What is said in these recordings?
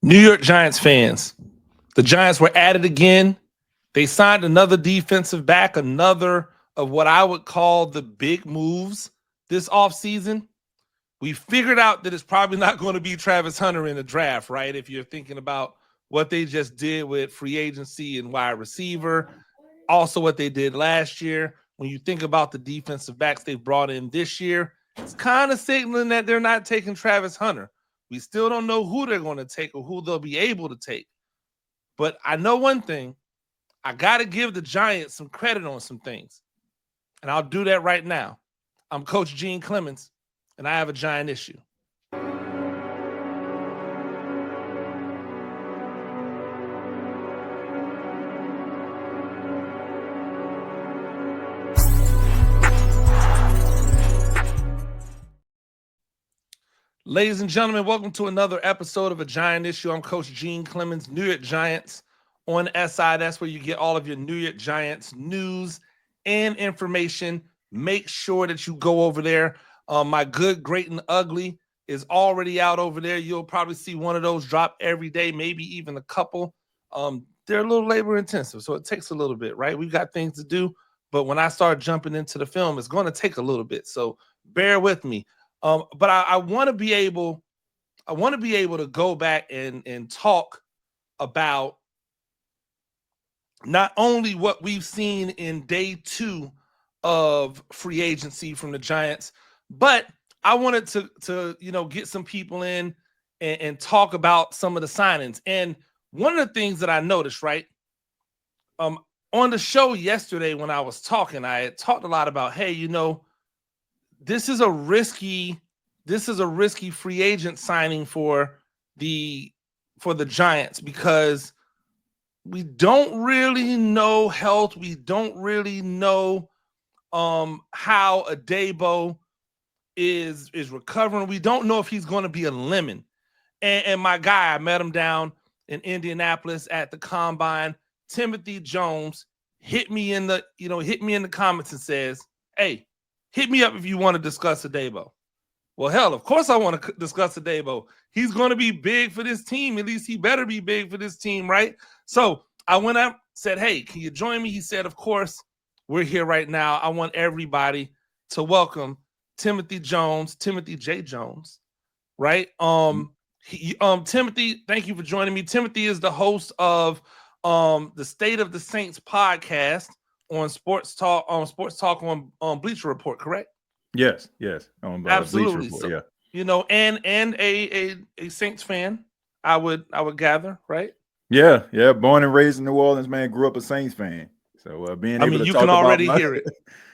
New York Giants fans, the Giants were at it again. They signed another defensive back, another of what I would call the big moves this offseason. We figured out that it's probably not going to be Travis Hunter in the draft, right? If you're thinking about what they just did with free agency and wide receiver, also what they did last year. When you think about the defensive backs they've brought in this year, it's kind of signaling that they're not taking Travis Hunter. We still don't know who they're going to take or who they'll be able to take. But I know one thing. I got to give the Giants some credit on some things. And I'll do that right now. I'm Coach Gene Clemons, and I have a Giant issue. Ladies and gentlemen, welcome to another episode of A Giant Issue. I'm Coach Gene Clemons, New York Giants on SI. That's where you get all of your New York Giants news and information. Make sure that you go over there. My Good, Great, and Ugly is already out over there. You'll probably see one of those drop every day, maybe even a couple. They're a little labor intensive, so it takes a little bit, right? We've got things to do, but when I start jumping into the film, it's going to take a little bit. So bear with me. But I want to be able to go back and talk about not only what we've seen in day 2 of free agency from the Giants, but I wanted to get some people in and talk about some of the signings. And one of the things that I noticed, right, on the show yesterday when I was talking, I had talked a lot about, hey, this is a risky free agent signing for the Giants because we don't really know health. We don't really know how Ah-Dey-Bo is recovering. We don't know if he's going to be a lemon. And my guy, I met him down in Indianapolis at the combine. Timothy Jones hit me in the comments and says, "Hey, hit me up if you want to discuss Ah-Dey-Bo." Well, hell, of course I want to discuss Ah-Dey-Bo. He's going to be big for this team. At least he better be big for this team, right? So I went up, said, "Hey, can you join me?" He said, "Of course, we're here right now. I want everybody to welcome Timothy J. Jones, right? Timothy, thank you for joining me. Timothy is the host of the State of the Saints podcast on Sports Talk on Bleacher Report, correct? Yes. Absolutely. So, yeah. And a Saints fan, I would gather, right? Yeah. Born and raised in New Orleans, man. Grew up a Saints fan. So being able to you talk can about already hear it.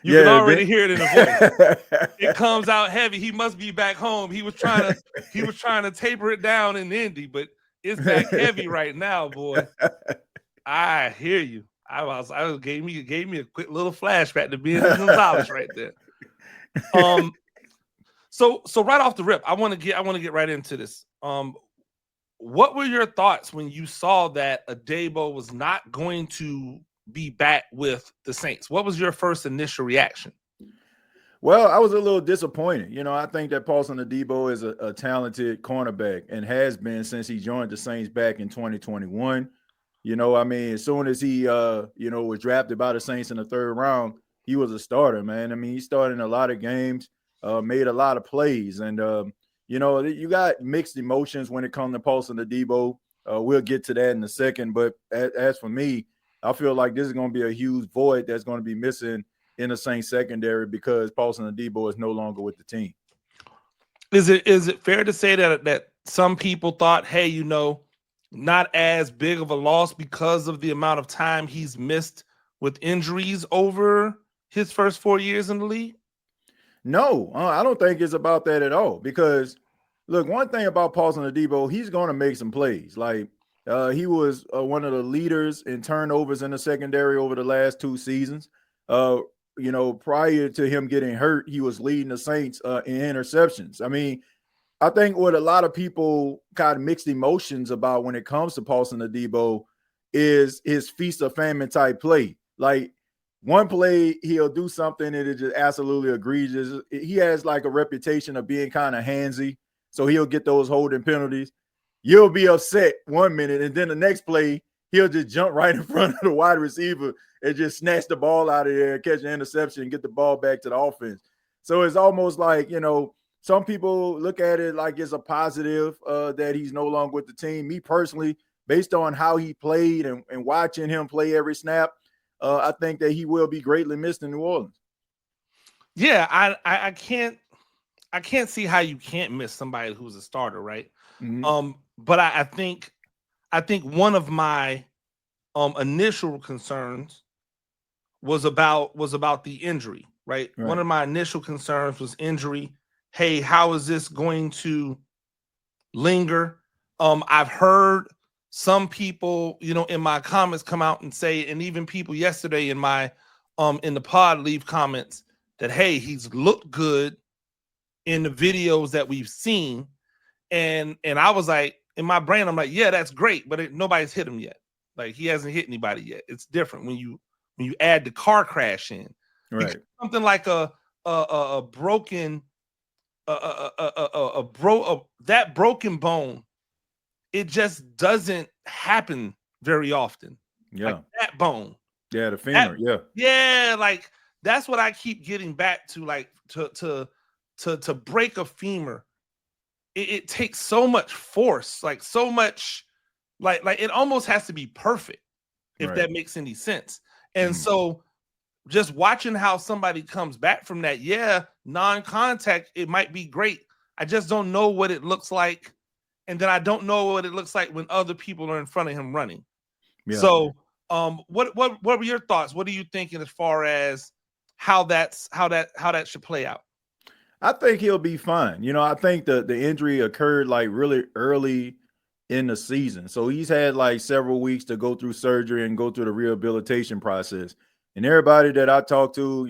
You can already hear it in the voice. It comes out heavy. He must be back home. He was trying to taper it down in Indy, but it's back heavy right now, boy. I hear you. I gave me a quick little flashback to being in Gonzalez right there. So right off the rip, I want to get right into this. What were your thoughts when you saw that Ah-Dey-Bo was not going to be back with the Saints? What was your first initial reaction? Well, I was a little disappointed. I think that Paulson Adebo is a talented cornerback and has been since he joined the Saints back in 2021. As soon as he, was drafted by the Saints in the 3rd round, he was a starter, man. He started in a lot of games, made a lot of plays. And, you got mixed emotions when it comes to Paulson Adebo. We'll get to that in a second. But as for me, I feel like this is going to be a huge void that's going to be missing in the Saints secondary because Paulson Adebo is no longer with the team. Is it fair to say that some people thought, hey, not as big of a loss because of the amount of time he's missed with injuries over his first 4 years in the league? No, I don't think it's about that at all. Because, look, one thing about Paulson Adebo, he's going to make some plays. Like he was one of the leaders in turnovers in the secondary over the last 2 seasons. Prior to him getting hurt, he was leading the Saints in interceptions. I think what a lot of people kind of mixed emotions about when it comes to Paulson Adebo is his feast of famine type play. Like one play, he'll do something and it just absolutely egregious. He has like a reputation of being kind of handsy, so he'll get those holding penalties. you'll be upset 1 minute, and then the next play, he'll just jump right in front of the wide receiver and just snatch the ball out of there, catch an interception, and get the ball back to the offense. So it's almost like, some people look at it like it's a positive that he's no longer with the team. Me personally, based on how he played and watching him play every snap, I think that he will be greatly missed in New Orleans. Yeah, I can't see how you can't miss somebody who's a starter, right? Mm-hmm. But I think one of my initial concerns was about the injury, right? One Right. of my initial concerns was injury. Hey, how is this going to linger? I've heard some people, in my comments come out and say, and even people yesterday in my in the pod leave comments that, hey, he's looked good in the videos that we've seen. And I was like, in my brain, I'm like, yeah, that's great, but nobody's hit him yet. Like, he hasn't hit anybody yet. It's different when you add the car crash in, because Right. something like a broken that broken bone, it just doesn't happen very often. Like Yeah. that bone. Yeah. The femur. Yeah. Yeah, like that's what I keep getting back to. Like to break a femur, it takes so much force, like so much, like it almost has to be perfect, if Right. that makes any sense. And Mm-hmm. so just watching how somebody comes back from that, yeah, non-contact, it might be great. I just don't know what it looks like. And then I don't know what it looks like when other people are in front of him running. Yeah. So what were your thoughts? What are you thinking as far as how that should play out? I think he'll be fine. I think the injury occurred like really early in the season. So he's had like several weeks to go through surgery and go through the rehabilitation process. And everybody that I talk to,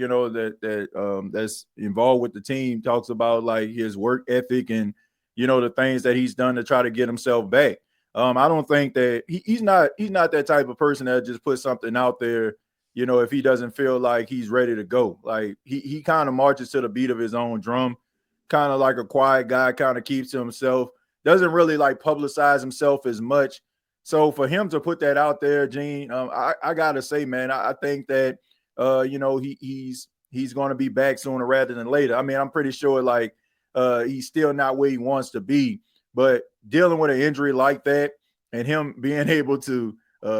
that's involved with the team talks about like his work ethic and the things that he's done to try to get himself back. I don't think that he's not that type of person that just puts something out there, if he doesn't feel like he's ready to go. Like he kind of marches to the beat of his own drum, kind of like a quiet guy, kind of keeps to himself, doesn't really like publicize himself as much. So for him to put that out there, Gene, I gotta say, man, I think that he's going to be back sooner rather than later. I mean, I'm pretty sure like he's still not where he wants to be, but dealing with an injury like that and him being able to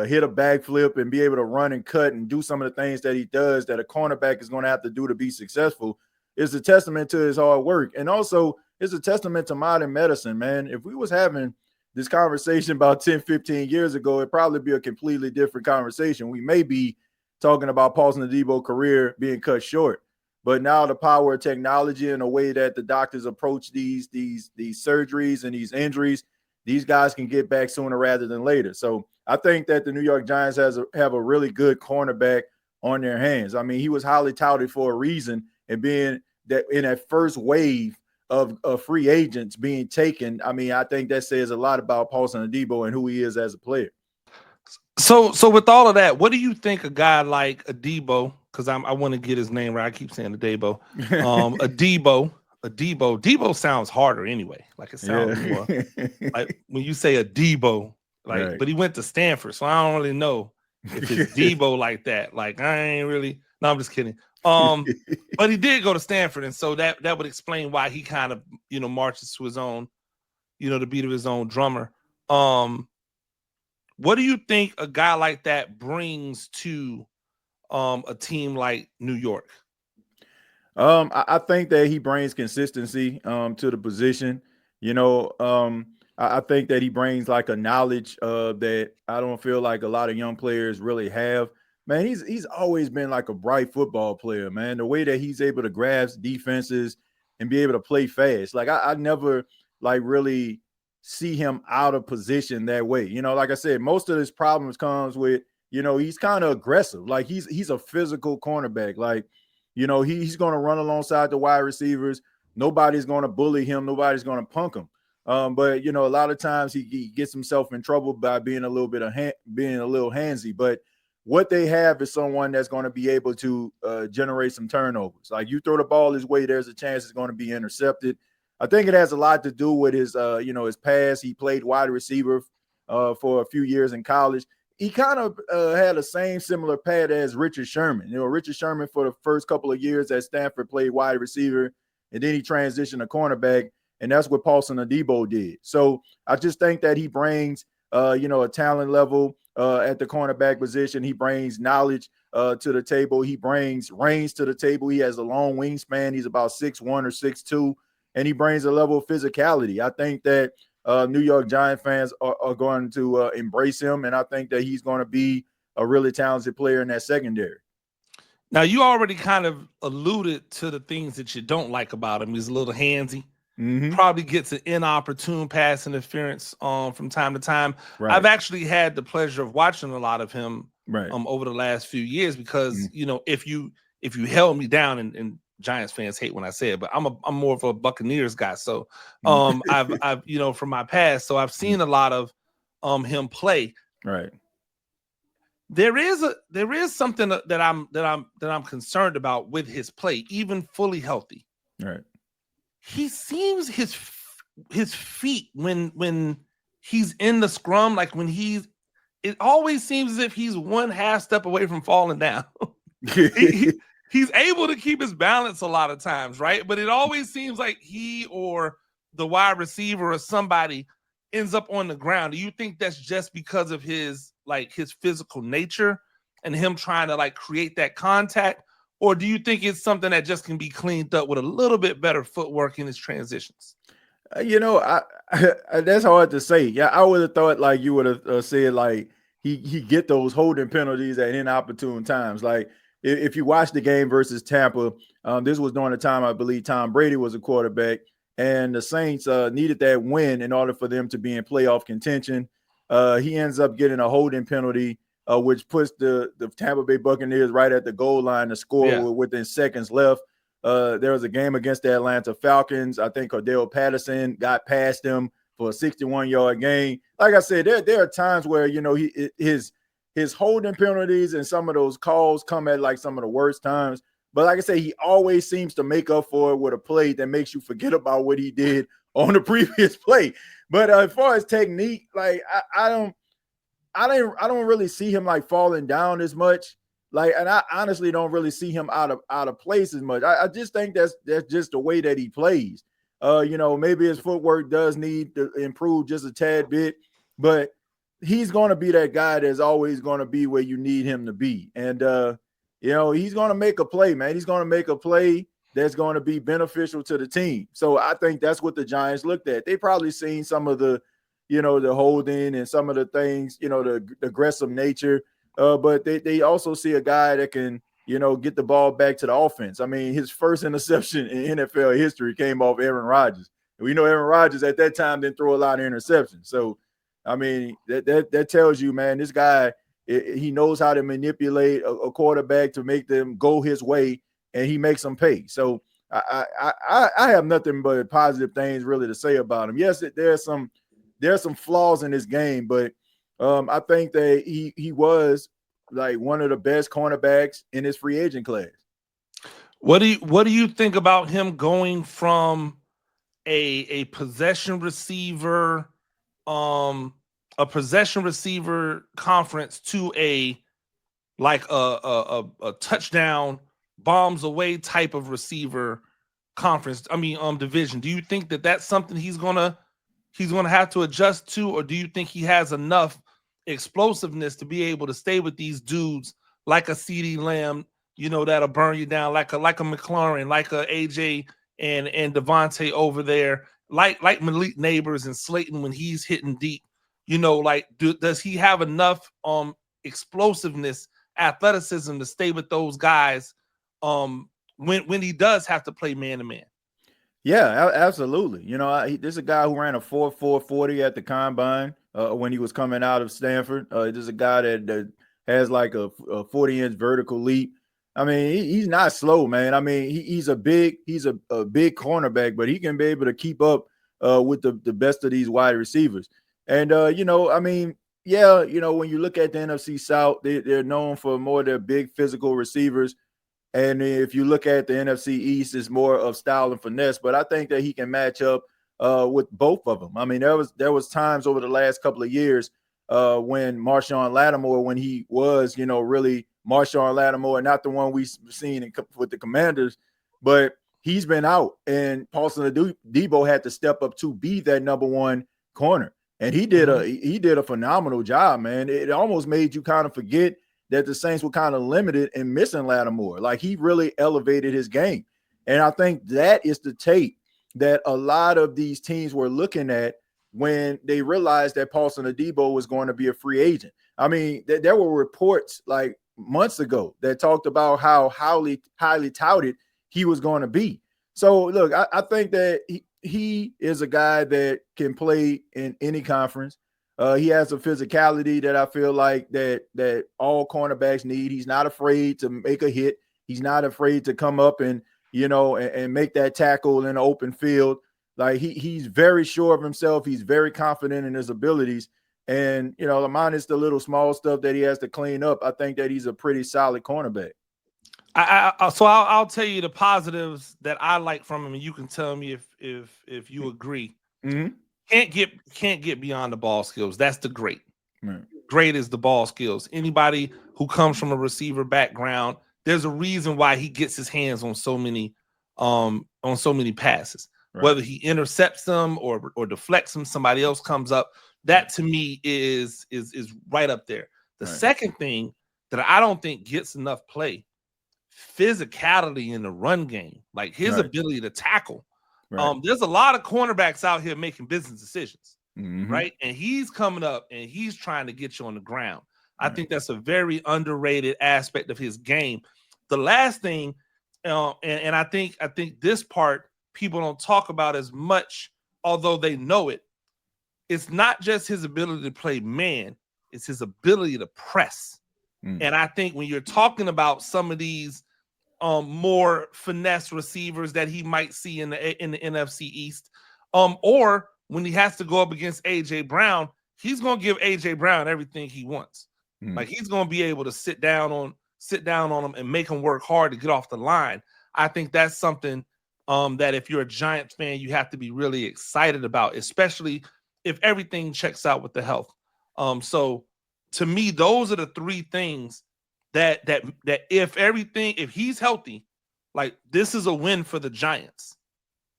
hit a backflip and be able to run and cut and do some of the things that he does that a cornerback is going to have to do to be successful is a testament to his hard work. And also it's a testament to modern medicine, man. If we was having this conversation about 10, 15 years ago, it'd probably be a completely different conversation. We may be talking about Paulson Adebo career being cut short. But now the power of technology and the way that the doctors approach these surgeries and these injuries, these guys can get back sooner rather than later. So I think that the New York Giants have a really good cornerback on their hands. I mean, he was highly touted for a reason, and being that in that first wave of free agents being taken, I mean, I think that says a lot about Paulson Adebo and who he is as a player. So with all of that, what do you think a guy like Ah-Dee-Bo, because I want to get his name right. I keep saying Ah-Dey-Bo. Ah-Dee-Bo. Debo sounds harder anyway. Like it sounds more like when you say Ah-Dee-Bo, like, Right. but he went to Stanford, so I don't really know if it's Debo like that. Like, I ain't really, no, I'm just kidding. But he did go to Stanford, and so that would explain why he kind of, marches to his own, the beat of his own drummer. What do you think a guy like that brings to a team like New York? I think that he brings consistency to the position. I think that he brings like a knowledge that I don't feel like a lot of young players really have. Man, he's always been like a bright football player, man. The way that he's able to grasp defenses and be able to play fast. Like I never like really see him out of position that way. Like I said, most of his problems comes with, he's kind of aggressive. Like he's a physical cornerback. Like, he's going to run alongside the wide receivers. Nobody's going to bully him. Nobody's going to punk him. But a lot of times he gets himself in trouble by being a little bit of being a little handsy. But what they have is someone that's going to be able to generate some turnovers. Like you throw the ball his way, there's a chance it's going to be intercepted. I think it has a lot to do with his, his past. He played wide receiver for a few years in college. He kind of had the same similar path as Richard Sherman. Richard Sherman for the first couple of years at Stanford played wide receiver, and then he transitioned to cornerback, and that's what Paulson Adebo did. So I just think that he brings, a talent level at the cornerback position. He brings knowledge to the table. He brings range to the table. He has a long wingspan. He's about 6'1" or 6'2", and he brings a level of physicality. I think that New York Giant fans are going to embrace him, and I think that he's going to be a really talented player in that secondary. Now, you already kind of alluded to the things that you don't like about him. He's a little handsy. Mm-hmm. Probably gets an inopportune pass interference from time to time. Right. I've actually had the pleasure of watching a lot of him right. Over the last few years because if you held me down, and Giants fans hate when I say it, but I'm more of a Buccaneers guy. So I've from my past, so I've seen a lot of him play. Right. There is something that I'm concerned about with his play, even fully healthy. Right. He seems his feet when he's in the scrum, like when it always seems as if he's one half step away from falling down. He's able to keep his balance a lot of times, right? But it always seems like he or the wide receiver or somebody ends up on the ground. Do you think that's just because of his physical nature and him trying to create that contact? Or do you think it's something that just can be cleaned up with a little bit better footwork in his transitions? That's hard to say. Yeah, I would have thought you would have said he get those holding penalties at inopportune times. Like if you watch the game versus Tampa, this was during the time I believe Tom Brady was a quarterback, and the Saints needed that win in order for them to be in playoff contention. He ends up getting a holding penalty, which puts the Tampa Bay Buccaneers right at the goal line to score within seconds left. There was a game against the Atlanta Falcons. I think Cordell Patterson got past him for a 61-yard gain. Like I said, there are times where his holding penalties and some of those calls come at some of the worst times. But like I say, he always seems to make up for it with a play that makes you forget about what he did on the previous play. But as far as technique, I don't really see him falling down as much. And I honestly don't really see him out of place as much. I just think that's just the way that he plays. Maybe his footwork does need to improve just a tad bit, but he's going to be that guy that's always going to be where you need him to be. And he's going to make a play, man. He's going to make a play that's going to be beneficial to the team. So I think that's what the Giants looked at. They probably seen some of the, the holding and some of the things, the aggressive nature. But they also see a guy that can, get the ball back to the offense. I mean, his first interception in NFL history came off Aaron Rodgers. And we know Aaron Rodgers at that time didn't throw a lot of interceptions. So, I mean, that tells you, man, this guy, he knows how to manipulate a quarterback to make them go his way, and he makes them pay. So I have nothing but positive things really to say about him. Yes, there's some flaws in his game, but I think that he was one of the best cornerbacks in his free agent class. What do you think about him going from a possession receiver, a possession receiver conference to a touchdown bombs away type of receiver conference? I mean, division. Do you think that that's something he's gonna have to adjust to, or do you think he has enough explosiveness to be able to stay with these dudes like a CeeDee Lamb, that'll burn you down, like a McLaurin, like a AJ and Devontae over there, like Malik Neighbors and Slayton when he's hitting deep? Does he have enough explosiveness, athleticism to stay with those guys when he does have to play man to man? Yeah, absolutely. There's a guy who ran a 4.40 at the combine when he was coming out of Stanford. There's a guy that has a 40-inch vertical leap. I mean, he's not slow, man. I mean, he's a big big cornerback, but he can be able to keep up with the best of these wide receivers. And I mean, when you look at the NFC South, they're known for more of their big physical receivers. And if you look at the NFC East, it's more of style and finesse. But I think that he can match up with both of them. I mean, there was times over the last couple of years when Marshawn Lattimore, when he was, really Marshawn Lattimore, not the one we've seen with the Commanders, but he's been out. And Paulson Adebo had to step up to be that number one corner. And he did a phenomenal job, man. It almost made you kind of forget that the Saints were kind of limited and missing Lattimore. Like, he really elevated his game. And I think that is the tape that a lot of these teams were looking at when they realized that Paulson Adebo was going to be a free agent. I mean, there were reports like months ago that talked about how highly touted he was going to be. So, look, I think that he is a guy that can play in any conference. He has a physicality that I feel like that all cornerbacks need. He's not afraid to make a hit. He's not afraid to come up and make that tackle in the open field. Like, he's very sure of himself. He's very confident in his abilities. And, minus the little small stuff that he has to clean up, I think that he's a pretty solid cornerback. So I'll tell you the positives that I like from him, and you can tell me if you agree. Mm-hmm. Can't get beyond the ball skills. That's the great. Right. Great is the ball skills. Anybody who comes from a receiver background, there's a reason why he gets his hands on so many passes. Right. Whether he intercepts them or deflects them, somebody else comes up. That to me is right up there. The second thing that I don't think gets enough play, physicality in the run game, like his ability to tackle. Right. There's a lot of cornerbacks out here making business decisions, right? And he's coming up and he's trying to get you on the ground. I think that's a very underrated aspect of his game. The last thing, and I think this part people don't talk about as much, although they know it. It's not just his ability to play man; it's his ability to press. And I think when you're talking about some of these more finesse receivers that he might see in the NFC East, or when he has to go up against AJ Brown, he's going to give AJ Brown everything he wants. Like, he's going to be able to sit down on him and make him work hard to get off the line. I think that's something that if you're a Giants fan, you have to be really excited about, especially if everything checks out with the health. So to me, those are the three things that if he's healthy, like, this is a win for the Giants,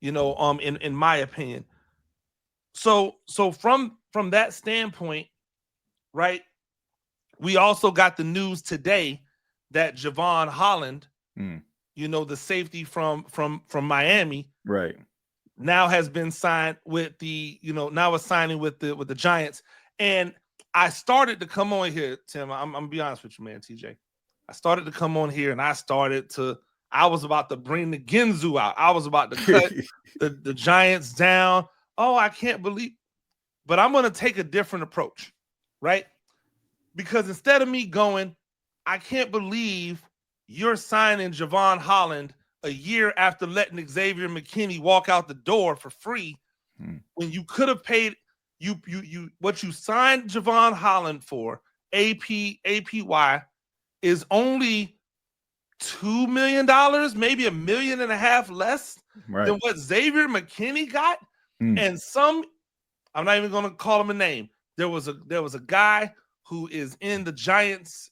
in my opinion. So from that standpoint, right, we also got the news today that Jevon Holland, the safety from Miami, right, now has been signed with now is signing with the Giants. And I started to come on here, Tim. I'm gonna be honest with you, man, TJ. I started to come on here and I was about to bring the Ginzu out. I was about to cut the Giants down. Oh, I can't believe. But I'm going to take a different approach, right? Because instead of me going, I can't believe you're signing Jevon Holland a year after letting Xavier McKinney walk out the door for free, when you could have paid what you signed Jevon Holland for, APY, is only $2 million, maybe $1.5 million less than what Xavier McKinney got. And I'm not even going to call him a name. There was a guy who is in the Giants,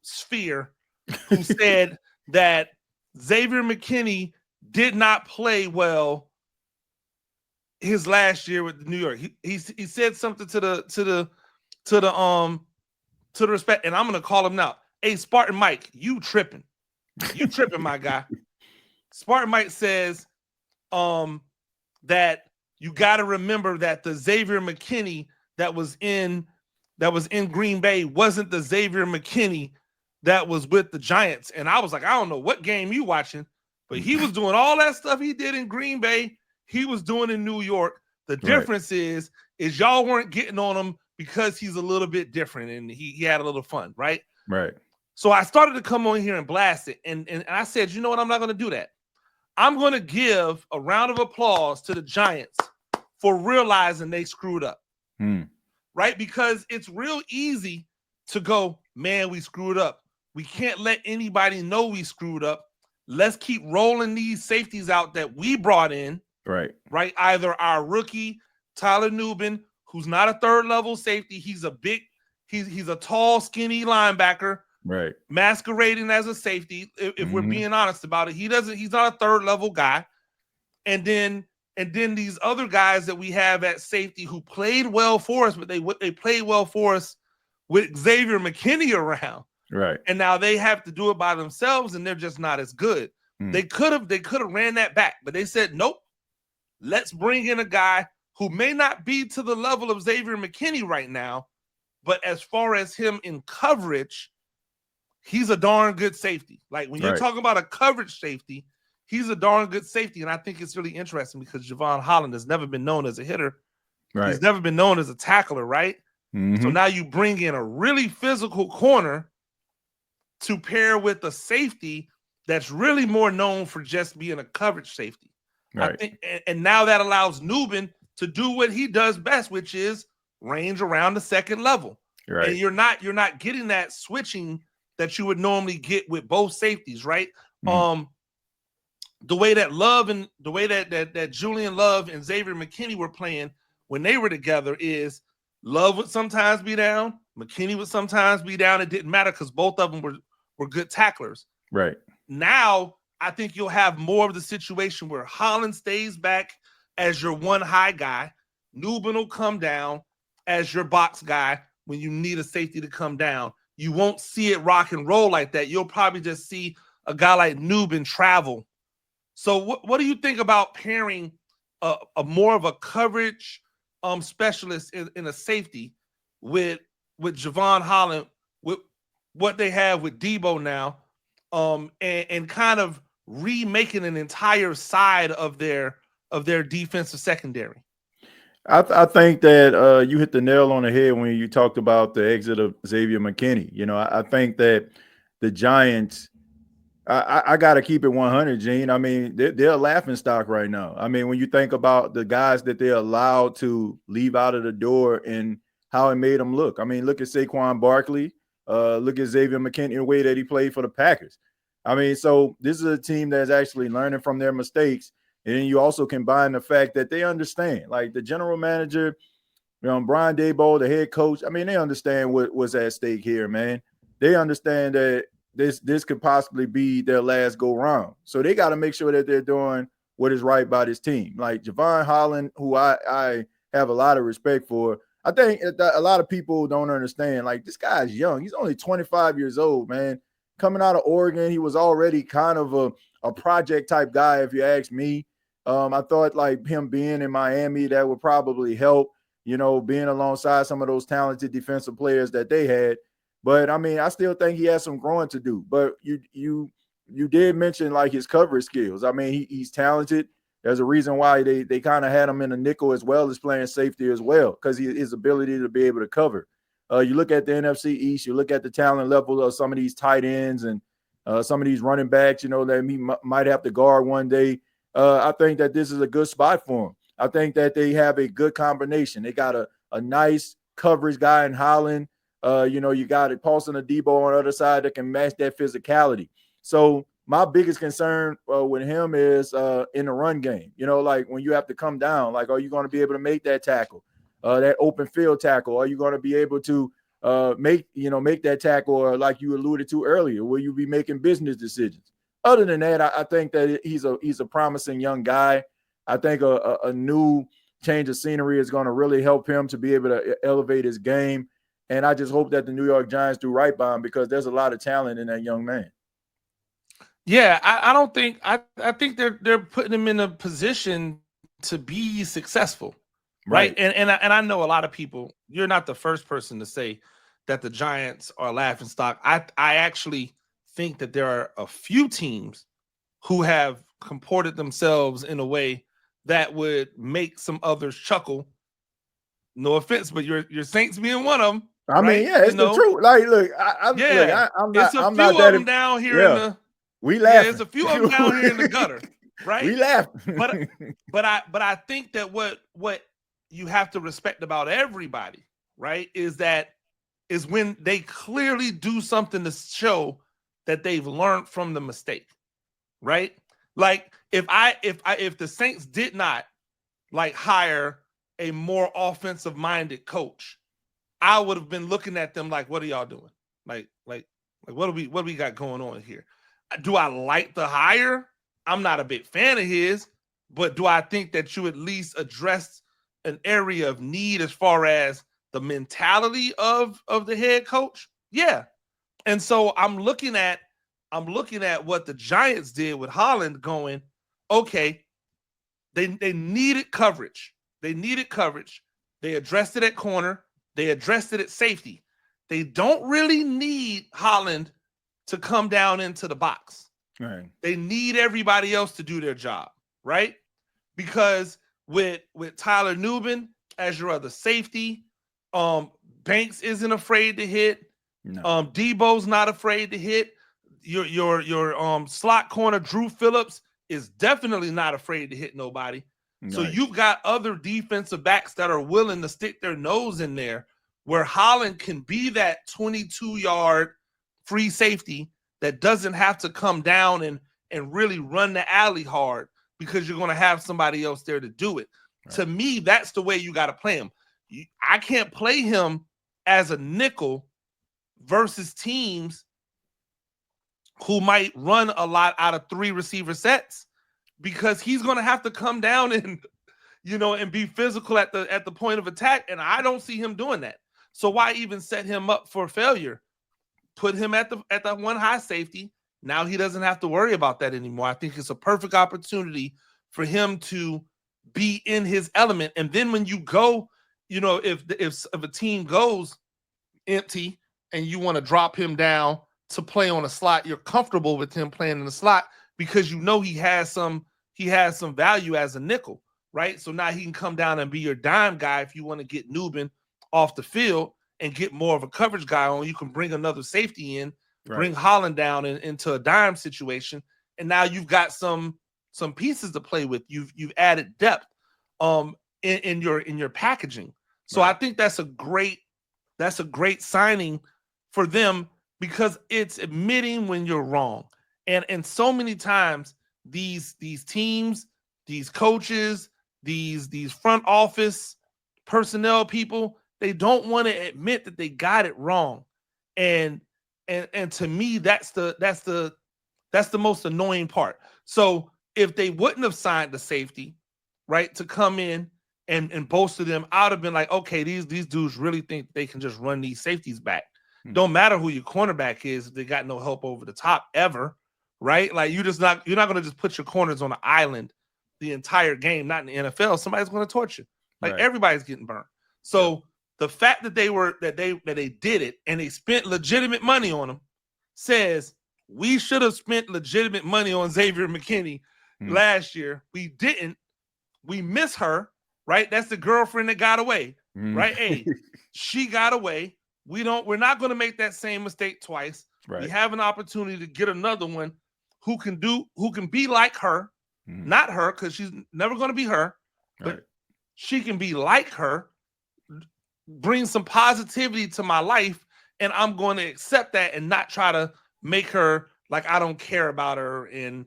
sphere, who said that Xavier McKinney did not play well his last year with New York. He said something to the respect, and I'm going to call him now. Hey, Spartan Mike, you tripping, my guy. Spartan Mike says that you got to remember that the Xavier McKinney that was in Green Bay wasn't the Xavier McKinney that was with the Giants. And I was like, I don't know what game you watching, but he was doing all that stuff he did in Green Bay. He was doing in New York. The difference is y'all weren't getting on him because he's a little bit different and he had a little fun, right? Right. So I started to come on here and blast it. And I said, you know what? I'm not going to do that. I'm going to give a round of applause to the Giants for realizing they screwed up. Right? Because it's real easy to go, man, we screwed up. We can't let anybody know we screwed up. let's keep rolling these safeties out that we brought in. Right. Either our rookie, Tyler Nubin, who's not a third level safety. He's a tall, skinny linebacker. Right. Masquerading as a safety. If we're being honest about it, he's not a third level guy. And then these other guys that we have at safety who played well for us, but they played well for us with Xavier McKinney around. Right. And now they have to do it by themselves, and they're just not as good. They could have ran that back, but they said, nope, let's bring in a guy who may not be to the level of Xavier McKinney right now, but as far as him in coverage, he's a darn good safety. Like when you're talking about a coverage safety, he's a darn good safety. And I think it's really interesting because Jevon Holland has never been known as a hitter. Right. He's never been known as a tackler, right? So now you bring in a really physical corner to pair with a safety that's really more known for just being a coverage safety. Right. I think, and now that allows Nubin to do what he does best, which is range around the second level. Right. And you're not getting that switching that you would normally get with both safeties, right? The way that that Julian Love and Xavier McKinney were playing when they were together is Love would sometimes be down, McKinney would sometimes be down. It didn't matter because both of them were good tacklers. Right. Now, I think you'll have more of the situation where Holland stays back as your one high guy. Nubin will come down as your box guy when you need a safety to come down. You won't see it rock and roll like that. You'll probably just see a guy like Nubin travel. So what do you think about pairing a more of a coverage specialist in a safety with Jevon Holland, with what they have with Debo now, and kind of remaking an entire side of their defensive secondary? I think that you hit the nail on the head when you talked about the exit of Xavier McKinney. You know, I think that the Giants, I got to keep it 100, Gene. I mean, they're a laughing stock right now. I mean, when you think about the guys that they're allowed to leave out of the door and how it made them look. I mean, look at Saquon Barkley. Look at Xavier McKinney, the way that he played for the Packers. I mean, so this is a team that's actually learning from their mistakes. And then you also combine the fact that they understand, like the general manager, Brian Daboll, the head coach. I mean, they understand what's at stake here, man. They understand that this could possibly be their last go round. So they got to make sure that they're doing what is right by this team. Like Jevon Holland, who I have a lot of respect for. I think a lot of people don't understand. Like, this guy's young. He's only 25 years old, man. Coming out of Oregon, he was already kind of a project type guy, if you ask me. I thought like him being in Miami, that would probably help, being alongside some of those talented defensive players that they had. But I mean, I still think he has some growing to do. But you did mention like his coverage skills. I mean, he's talented. There's a reason why they kind of had him in the nickel as well as playing safety as well, because his ability to be able to cover. You look at the NFC East, you look at the talent level of some of these tight ends and some of these running backs, that he might have to guard one day. I think that this is a good spot for him. I think that they have a good combination. They got a nice coverage guy in Holland. You got Paulson Adebo on the other side that can match that physicality. So my biggest concern with him is in the run game. Like when you have to come down, like, are you going to be able to make that tackle, that open field tackle? Are you going to be able to make that tackle, or like you alluded to earlier, will you be making business decisions? Other than that, I think that he's a promising young guy. I think a new change of scenery is going to really help him to be able to elevate his game. And I just hope that the New York Giants do right by him, because there's a lot of talent in that young man. Yeah, I think they're putting him in a position to be successful, right? And I know a lot of people. You're not the first person to say that the Giants are a laughing stock. I actually think that there are a few teams who have comported themselves in a way that would make some others chuckle. No offense, but your Saints being one of them. I mean, yeah, it's the truth. Like, look, I'm not. It's a I'm few not of them down here in the. We laugh. Yeah, it's a few of them down here in the gutter, right? We laugh. but I think that what you have to respect about everybody, right, is when they clearly do something to show that they've learned from the mistake. right? Like if the Saints did not like hire a more offensive minded coach, I would have been looking at them like, what are y'all doing? Like what do we got going on here? Do I like the hire? I'm not a big fan of his, but do I think that you at least address an area of need as far as the mentality of the head coach? Yeah. And so I'm looking at what the Giants did with Holland going, okay, they needed coverage. They needed coverage. They addressed it at corner. They addressed it at safety. They don't really need Holland to come down into the box. Right. They need everybody else to do their job, right? Because with Tyler Nubin as your other safety, Banks isn't afraid to hit. No. Debo's not afraid to hit. Your slot corner Drew Phillips is definitely not afraid to hit nobody. Nice. So you've got other defensive backs that are willing to stick their nose in there, where Holland can be that 22-yard free safety that doesn't have to come down and really run the alley hard, because you're going to have somebody else there to do it. Right. To me, that's the way you got to play him. I can't play him as a nickel versus teams who might run a lot out of 3 receiver sets, because he's going to have to come down and, and be physical at the point of attack. And I don't see him doing that. So why even set him up for failure? Put him at the one high safety. Now he doesn't have to worry about that anymore. I think it's a perfect opportunity for him to be in his element. And then when you go, if a team goes empty and you want to drop him down to play on a slot, you're comfortable with him playing in the slot because he has some value as a nickel, right? So now he can come down and be your dime guy. If you want to get Nubin off the field and get more of a coverage guy on, you can bring another safety in, right. Bring Holland down into a dime situation, and now you've got some pieces to play with. You've added depth in your packaging. So right. I think that's a great signing for them, because it's admitting when you're wrong. And so many times these teams, these coaches, these front office personnel people, they don't want to admit that they got it wrong. And to me, that's the most annoying part. So if they wouldn't have signed the safety, right, to come in and bolster them, I would have been like, okay, these dudes really think they can just run these safeties back. Don't matter who your cornerback is if they got no help over the top ever, right? Like you're not going to just put your corners on an island the entire game. Not in the NFL. Somebody's going to torch you. Like right. Everybody's getting burned. So the fact that they did it and they spent legitimate money on them says we should have spent legitimate money on Xavier McKinney last year. We didn't. We miss her, right? That's the girlfriend that got away, right? Hey, she got away. We're not going to make that same mistake twice. Right. We have an opportunity to get another one who can be like her, not her, because she's never going to be her, but right. She can be like her, bring some positivity to my life, and I'm going to accept that and not try to make her like I don't care about her and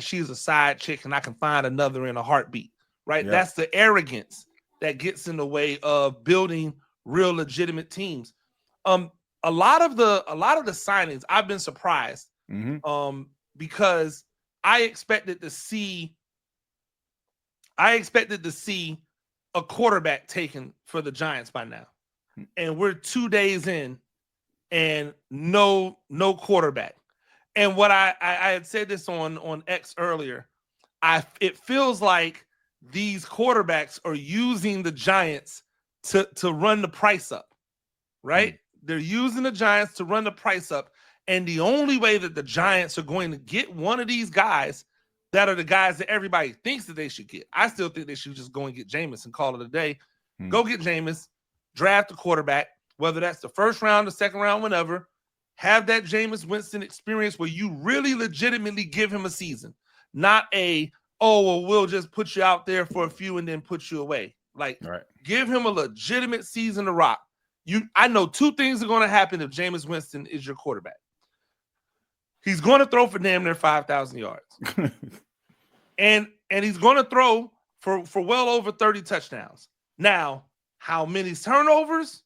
she's a side chick and I can find another in a heartbeat, right? Yeah. That's the arrogance that gets in the way of building real legitimate teams. A lot of the signings, I've been surprised because I expected to see a quarterback taken for the Giants by now, and we're 2 days in and no quarterback. And what I had said this on X earlier, it feels like these quarterbacks are using the Giants to run the price up, right? They're using the Giants to run the price up. And the only way that the Giants are going to get one of these guys that are the guys that everybody thinks that they should get, I still think they should just go and get Jameis and call it a day. Go get Jameis, draft a quarterback, whether that's the first round, the second round, whenever. Have that Jameis Winston experience where you really legitimately give him a season, not we'll just put you out there for a few and then put you away. Like, right. Give him a legitimate season to rock. I know 2 things are going to happen if Jameis Winston is your quarterback. He's going to throw for damn near 5,000 yards. and he's going to throw for well over 30 touchdowns. Now, how many turnovers?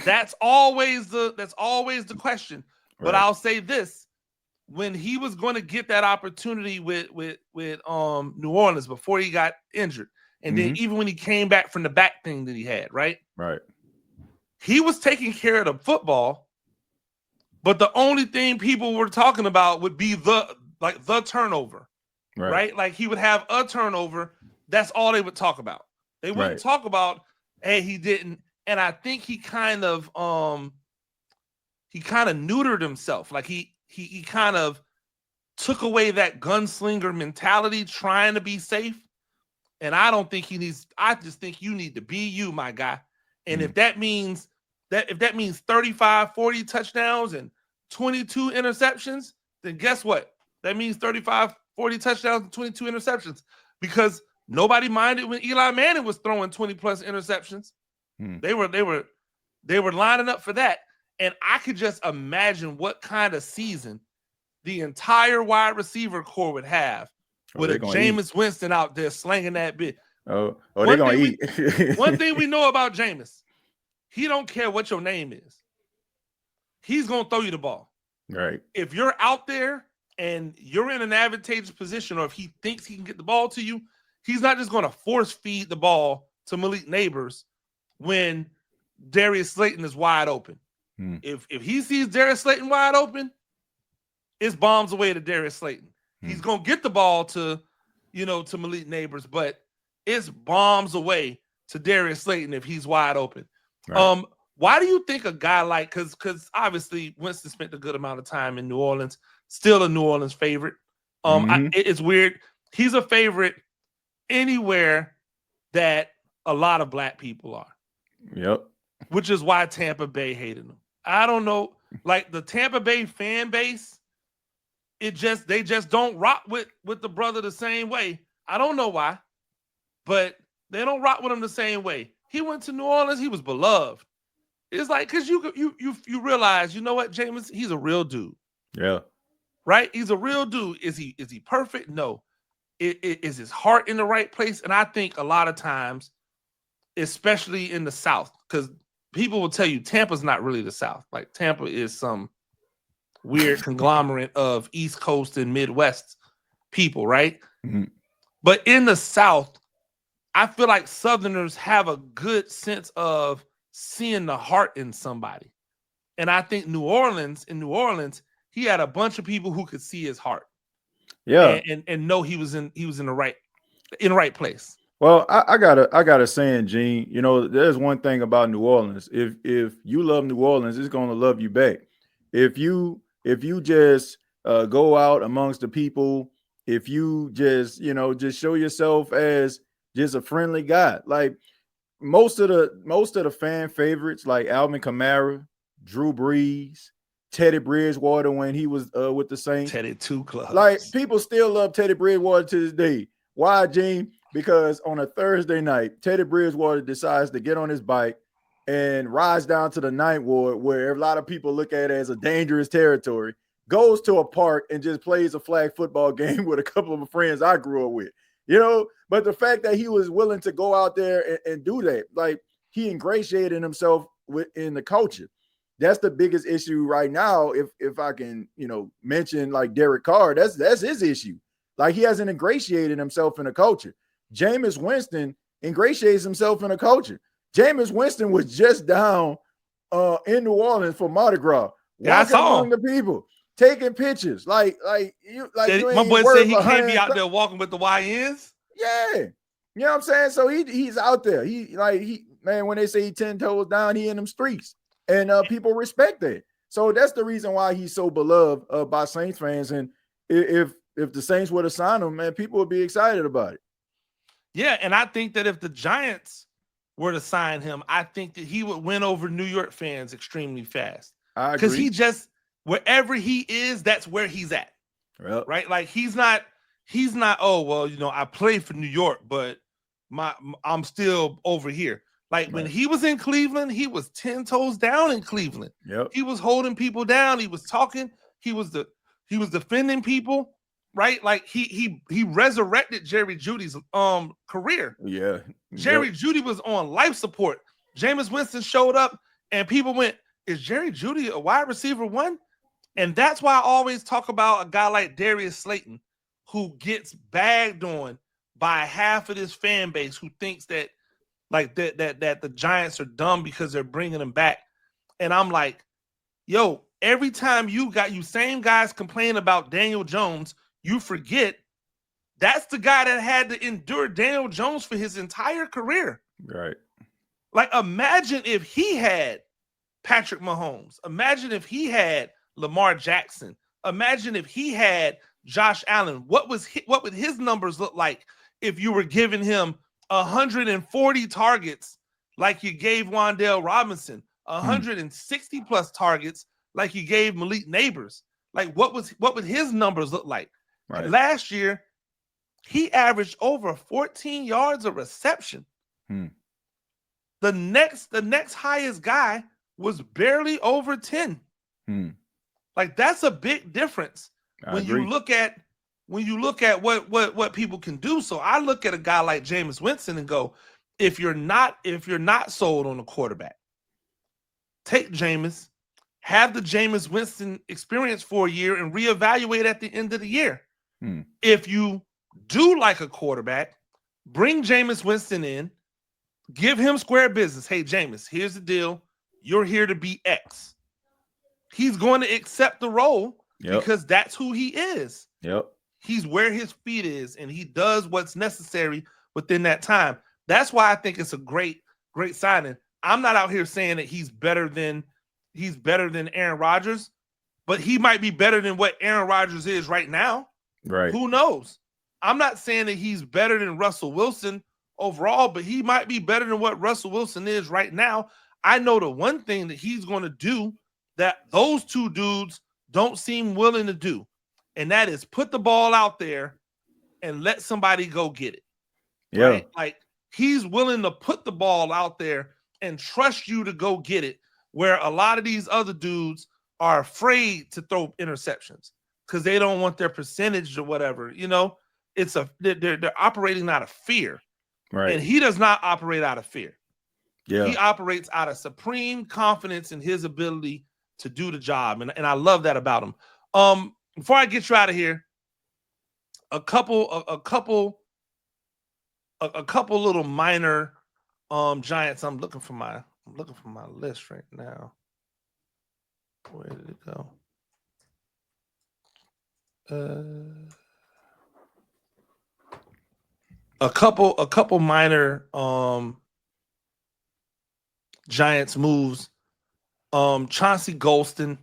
That's always the question. But I'll say this. When he was going to get that opportunity with New Orleans before he got injured, and then even when he came back from the back thing that he had, right? Right. He was taking care of the football, but the only thing people were talking about would be the turnover, right? Like he would have a turnover. That's all they would talk about. They wouldn't talk about, hey, he didn't. And I think he kind of neutered himself. Like he kind of took away that gunslinger mentality, trying to be safe. And I don't think he needs. I just think you need to be you, my guy. And if that means 35, 40 touchdowns and 22 interceptions, then guess what? That means 35, 40 touchdowns and 22 interceptions, because nobody minded when Eli Manning was throwing 20 plus interceptions. They were lining up for that. And I could just imagine what kind of season the entire wide receiver core would have with a Jameis Winston out there slinging that bit. They're going to eat. One thing we know about Jameis, he don't care what your name is. He's going to throw you the ball. Right. If you're out there and you're in an advantageous position, or if he thinks he can get the ball to you, he's not just going to force feed the ball to Malik Neighbors when Darius Slayton is wide open. If he sees Darius Slayton wide open, it's bombs away to Darius Slayton. He's going to get the ball to Malik Neighbors, but it's bombs away to Darius Slayton if he's wide open. Right. Why do you think a guy like, because obviously Winston spent a good amount of time in New Orleans, still a New Orleans favorite. It's weird. He's a favorite anywhere that a lot of black people are. Yep. Which is why Tampa Bay hated him. I don't know. Like the Tampa Bay fan base, they just don't rock with the brother the same way. I don't know why, but they don't rock with him the same way. He went to New Orleans. He was beloved. It's like, because you realize, you know what, Jameis, he's a real dude. Yeah. Right? He's a real dude. Is he perfect? No. Is his heart in the right place? And I think a lot of times, especially in the South, because people will tell you Tampa's not really the South. Like Tampa is some weird conglomerate of East Coast and Midwest people, right? But in the South, I feel like Southerners have a good sense of seeing the heart in somebody. And I think in New Orleans, he had a bunch of people who could see his heart. Yeah. And know he was in the right place. Well, I got a saying, Gene. You know, there's one thing about New Orleans. If you love New Orleans, it's going to love you back. If you just go out amongst the people, if you just show yourself as just a friendly guy, like most of the fan favorites, like Alvin Kamara, Drew Brees, Teddy Bridgewater when he was with the Saints. Teddy Two Clubs. Like people still love Teddy Bridgewater to this day. Why, Gene? Because on a Thursday night, Teddy Bridgewater decides to get on his bike and rides down to the Ninth Ward, where a lot of people look at it as a dangerous territory, goes to a park and just plays a flag football game with a couple of friends I grew up with. But the fact that he was willing to go out there and do that, like he ingratiated himself in the culture. That's the biggest issue right now. If I can, mention like Derek Carr, that's his issue. Like he hasn't ingratiated himself in the culture. Jameis Winston ingratiates himself in a culture. Jameis Winston was just down in New Orleans for Mardi Gras, walking among the people, taking pictures. Like you my boy said he can't be out there walking with the YNs. Yeah, you know what I'm saying. So he's out there. When they say he 10 toes down, he in them streets, and people respect that. So that's the reason why he's so beloved by Saints fans. And if the Saints were to sign him, man, people would be excited about it. Yeah, and I think that if the Giants were to sign him, I think that he would win over New York fans extremely fast. Because he just, wherever he is, that's where he's at. Yep. Right? Like he's not, oh, well, I play for New York, but I'm still over here. Like when he was in Cleveland, he was 10 toes down in Cleveland. Yep. He was holding people down. He was talking. He was the He was defending people, right? Like he resurrected Jerry Jeudy's career. Yeah. Jerry Jeudy was on life support. Jameis Winston showed up, and people went, "Is Jerry Jeudy a wide receiver one?" And that's why I always talk about a guy like Darius Slayton, who gets bagged on by half of this fan base who thinks that that the Giants are dumb because they're bringing him back. And I'm like, yo, every time you same guys complain about Daniel Jones, you forget that's the guy that had to endure Daniel Jones for his entire career. Right. Like, imagine if he had Patrick Mahomes. Imagine if he had Lamar Jackson. Imagine if he had Josh Allen. What would his numbers look like if you were giving him 140 targets like you gave Wan'Dale Robinson, 160 plus targets like you gave Malik Neighbors? Like, what would his numbers look like? Right. Last year, he averaged over 14 yards of reception. The next highest guy was barely over 10. Like, that's a big difference when you look at what people can do. So I look at a guy like Jameis Winston and go, if you're not sold on a quarterback, take Jameis, have the Jameis Winston experience for a year and reevaluate at the end of the year. If you do like a quarterback, bring Jameis Winston in, give him square business. Hey, Jameis, here's the deal. You're here to be X. He's going to accept the role because that's who he is. He's where his feet is, and he does what's necessary within that time. That's why I think it's a great signing. I'm not out here saying that he's better than Aaron Rodgers, but he might be better than what Aaron Rodgers is right now. Right. Who knows? I'm not saying that he's better than Russell Wilson overall, but he might be better than what Russell Wilson is right now. I know the one thing that he's going to do that those two dudes don't seem willing to do, and that is put the ball out there and let somebody go get it. Yeah. Right? Like, he's willing to put the ball out there and trust you to go get it, where a lot of these other dudes are afraid to throw interceptions because they don't want their percentage or whatever. You know, they're operating out of fear. Right. And he does not operate out of fear. Yeah. He operates out of supreme confidence in his ability to do the job. And I love that about him. Before I get you out of here, a couple little minor Giants. I'm looking for my list right now. Where did it go? A couple minor Giants moves. Chauncey Golston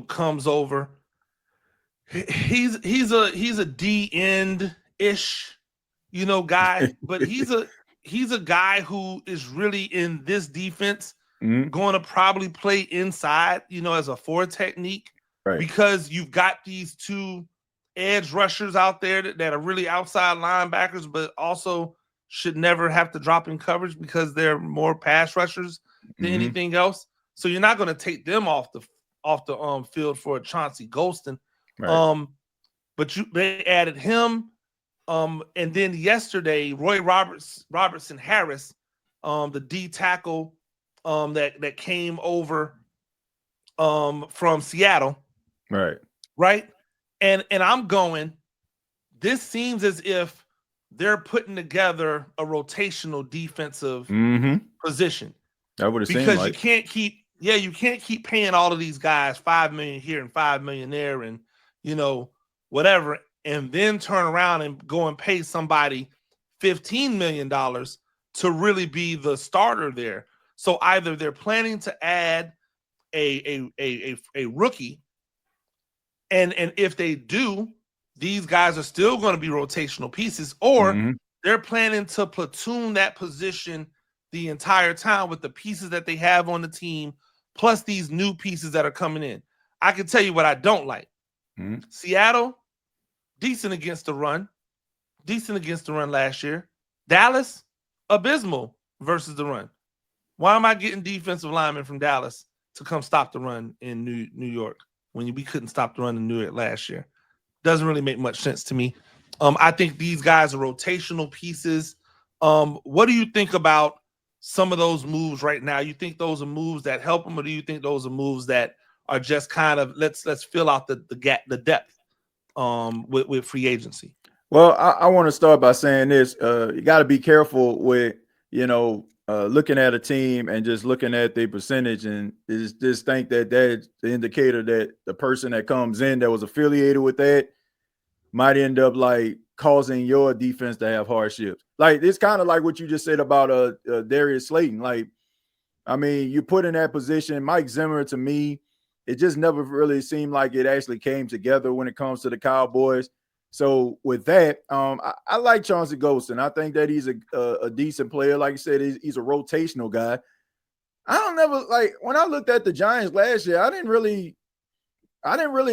comes over. He's a D end ish, guy, but he's a guy who is really in this defense going to probably play inside, as a 4 technique, right? Because you've got these two edge rushers out there that are really outside linebackers, but also should never have to drop in coverage because they're more pass rushers than anything else. So you're not going to take them off the field for a Chauncey Golston. Right. But they added him. And then yesterday, Roy Robertson Harris, the D tackle that came over from Seattle. Right. And I'm going, this seems as if they're putting together a rotational defensive position. That would have seemed because like. you can't keep paying all of these guys $5 million here and $5 million there and whatever, and then turn around and go and pay somebody $15 million to really be the starter there. So either they're planning to add a rookie, and if they do, these guys are still going to be rotational pieces, or they're planning to platoon that position the entire time with the pieces that they have on the team, plus these new pieces that are coming in. I can tell you what I don't like. Seattle, decent against the run last year. Dallas, abysmal versus the run. Why am I getting defensive linemen from Dallas to come stop the run in New York? when we couldn't stop the run and knew it last year. Doesn't really make much sense to me. I think these guys are rotational pieces. What do you think about some of those moves right now? You think those are moves that help them, or do you think those are moves that are just kind of let's fill out the gap, the depth with free agency? Well, I want to start by saying this. You got to be careful with, looking at a team and just looking at the percentage and just think that that's the indicator that the person that comes in that was affiliated with that might end up like causing your defense to have hardships. Like it's kind of like what you just said about Darius Slayton. Like, I mean, you put in that position, Mike Zimmer, to me, it just never really seemed like it actually came together when it comes to the Cowboys. So with that, I like Chauncey Golston. I think that he's a decent player. Like I said, he's a rotational guy. I don't never like when I looked at the Giants last year, I didn't really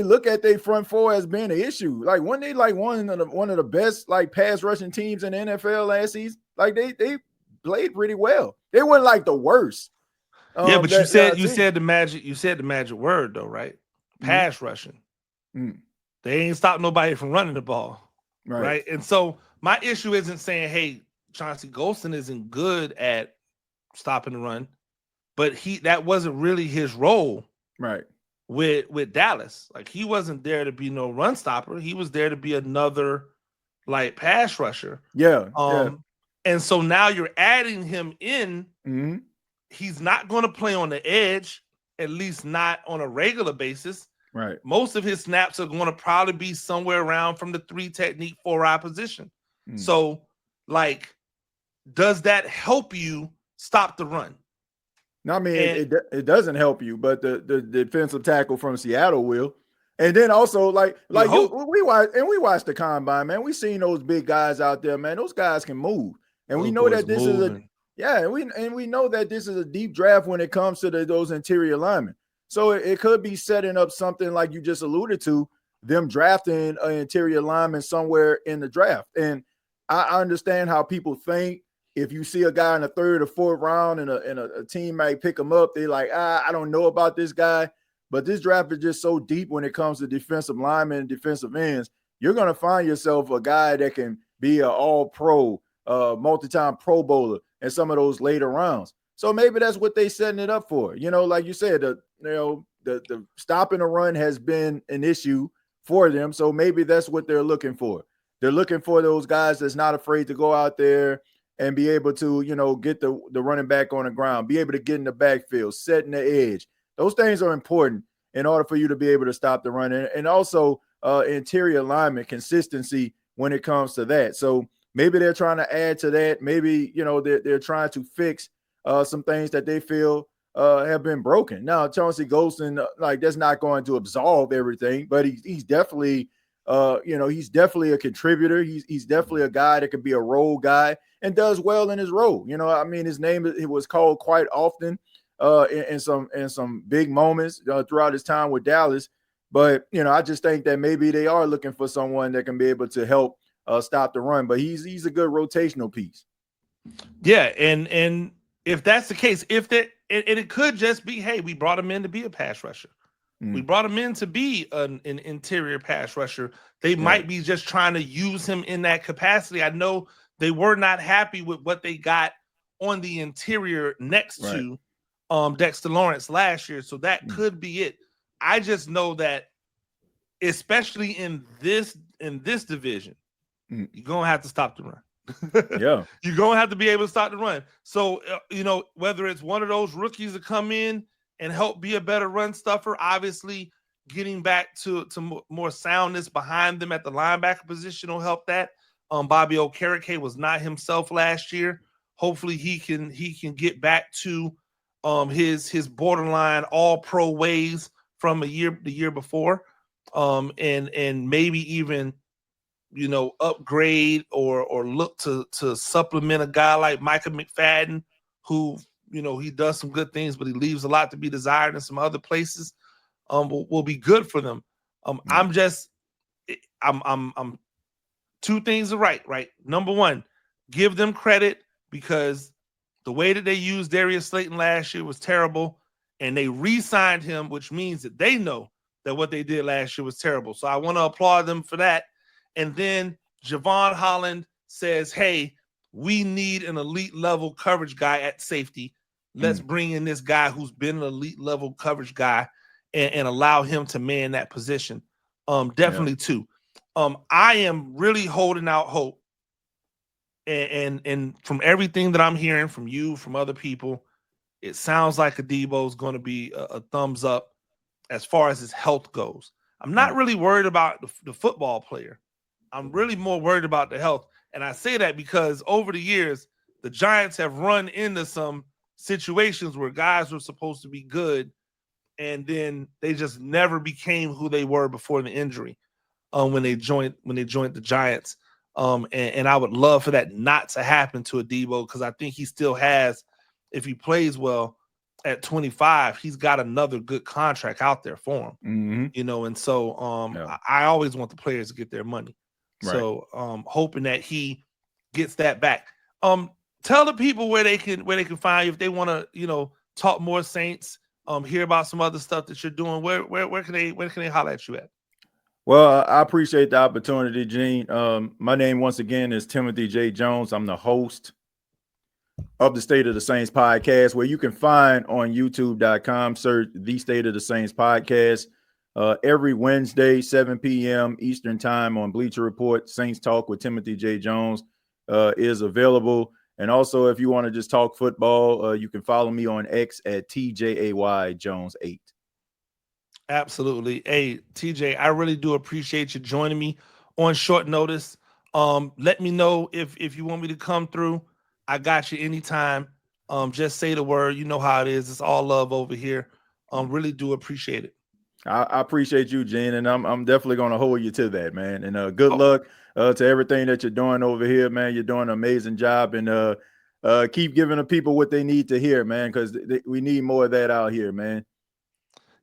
look at their front four as being an issue. Like when they like one of the best like pass rushing teams in the NFL last season, like they played pretty well. They weren't like the worst. Yeah, but you said the magic word though, right? Pass rushing. Mm-hmm. They ain't stopped nobody from running the ball, right? And so my issue isn't saying, hey, Chauncey Golston isn't good at stopping the run, but that wasn't really his role, right? With Dallas. Like he wasn't there to be no run stopper. He was there to be another like pass rusher. Yeah. And so now you're adding him in. Mm-hmm. He's not going to play on the edge, at least not on a regular basis. Right. Most of his snaps are going to probably be somewhere around from the 3 technique 4-eye position. So, like, does that help you stop the run? No, I mean, it doesn't help you, but the defensive tackle from Seattle will. And then also, we watched the combine, man. We seen those big guys out there, man. Those guys can move, and we know that this is we know that this is a deep draft when it comes to those interior linemen. So it could be setting up something like you just alluded to, them drafting an interior lineman somewhere in the draft. And I understand how people think. If you see a guy in the 3rd or 4th round and a team might pick him up, they're like, I don't know about this guy. But this draft is just so deep when it comes to defensive linemen and defensive ends. You're going to find yourself a guy that can be an all-pro, multi-time Pro Bowler in some of those later rounds. So maybe that's what they're setting it up for. Like you said, the stopping a run has been an issue for them. So maybe that's what they're looking for. They're looking for those guys that's not afraid to go out there and be able to, get the running back on the ground, be able to get in the backfield, setting the edge. Those things are important in order for you to be able to stop the run. And also interior alignment, consistency when it comes to that. So maybe they're trying to add to that. Maybe, they're trying to fix some things that they feel have been broken. Now, Chauncey Golston, that's not going to absolve everything, but he's definitely, he's definitely a contributor. He's definitely a guy that could be a role guy and does well in his role. His name, it was called quite often in some big moments throughout his time with Dallas. But, I just think that maybe they are looking for someone that can be able to help stop the run. But he's a good rotational piece. Yeah, and if that's the case, it could just be, hey, we brought him in to be a pass rusher. We brought him in to be an interior pass rusher. They might be just trying to use him in that capacity. I know they were not happy with what they got on the interior next to Dexter Lawrence last year. So that could be it. I just know that, especially in this division, you're going to have to stop the run. Yeah. You're going to have to be able to stop the run. So, whether it's one of those rookies to come in and help be a better run stuffer, obviously getting back to more soundness behind them at the linebacker position will help that. Bobby Okereke was not himself last year. Hopefully he can get back to his borderline all-pro ways from the year before. And maybe even upgrade or look to supplement a guy like Micah McFadden, who he does some good things, but he leaves a lot to be desired in some other places. Will be good for them. I'm two things are right. Number one, give them credit because the way that they used Darius Slayton last year was terrible, and they re-signed him, which means that they know that what they did last year was terrible. So I want to applaud them for that. And then Jevon Holland says, hey, we need an elite level coverage guy at safety. Let's bring in this guy who's been an elite level coverage guy and allow him to man that position. Definitely too. I am really holding out hope. And from everything that I'm hearing from you, from other people, it sounds like Ah-Dee-Bo is going to be a thumbs up as far as his health goes. I'm not really worried about the football player. I'm really more worried about the health. And I say that because over the years, the Giants have run into some situations where guys were supposed to be good, and then they just never became who they were before the injury when they joined the Giants. And I would love for that not to happen to Ah-Dee-Bo, because I think he still has, if he plays well at 25, he's got another good contract out there for him. And so I always want the players to get their money. Right. So hoping that he gets that back. Tell the people where they can find you if they want to, talk more Saints, hear about some other stuff that you're doing. Where can they holler at you at? Well, I appreciate the opportunity, Gene. My name once again is Timothy J. Jones. I'm the host of the State of the Saints podcast, where you can find on youtube.com, search the State of the Saints podcast. Every Wednesday, 7 p.m. Eastern time on Bleacher Report, Saints Talk with Timothy J. Jones is available. And also, if you want to just talk football, you can follow me on X at TJAY Jones 8. Absolutely. Hey, TJ, I really do appreciate you joining me on short notice. Let me know if you want me to come through. I got you anytime. Just say the word. You know how it is. It's all love over here. Really do appreciate it. I appreciate you, Gene, and I'm definitely going to hold you to that, man. And good luck to everything that you're doing over here, man. You're doing an amazing job, and keep giving the people what they need to hear, man, because we need more of that out here, man.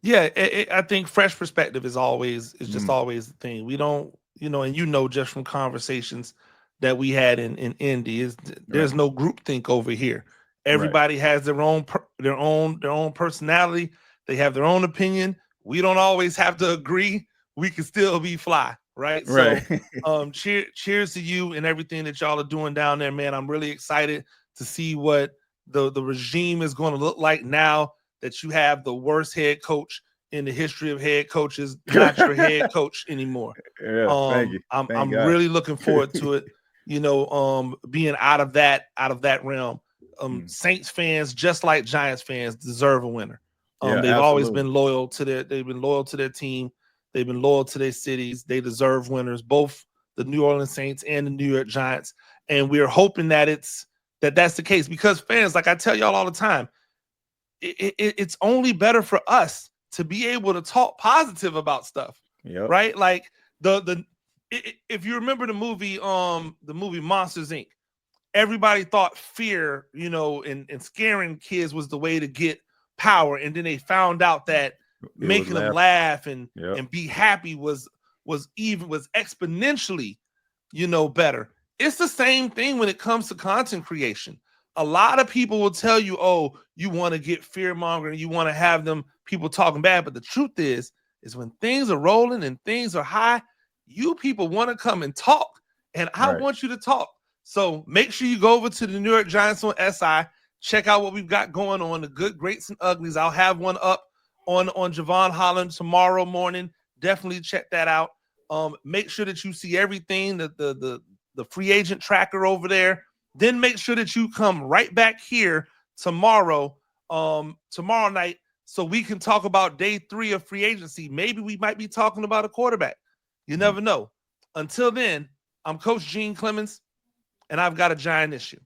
Yeah, I think fresh perspective is just always the thing. We don't, and just from conversations that we had in Indy, there's no groupthink over here. Everybody has their own personality. They have their own opinion. We don't always have to agree. We can still be fly, right? So, cheers to you and everything that y'all are doing down there, man. I'm really excited to see what the regime is going to look like now that you have the worst head coach in the history of head coaches, not your head coach anymore. Thank you. I'm really looking forward to it. Being out of that realm. Saints fans, just like Giants fans, deserve a winner. They've always been loyal to their team. They've been loyal to their cities. They deserve winners, both the New Orleans Saints and the New York Giants. And we're hoping that that's the case, because fans, like I tell y'all all the time, it's only better for us to be able to talk positive about stuff, right? Like if you remember the movie Monsters Inc., everybody thought fear, and scaring kids was the way to get power, and then they found out that making them laugh and be happy was exponentially, better. It's the same thing when it comes to content creation. A lot of people will tell you, oh, you want to get fear mongering, you want to have them people talking bad. But the truth is when things are rolling and things are high, you people want to come and talk. And I want you to talk. So make sure you go over to the New York Giants on SI. Check out what we've got going on, the good, greats, and uglies. I'll have one up on Jevon Holland tomorrow morning. Definitely check that out. Make sure that you see everything, the free agent tracker over there. Then make sure that you come right back here tomorrow night, so we can talk about day 3 of free agency. Maybe we might be talking about a quarterback. You never know. Until then, I'm Coach Gene Clemons, and I've got a giant issue.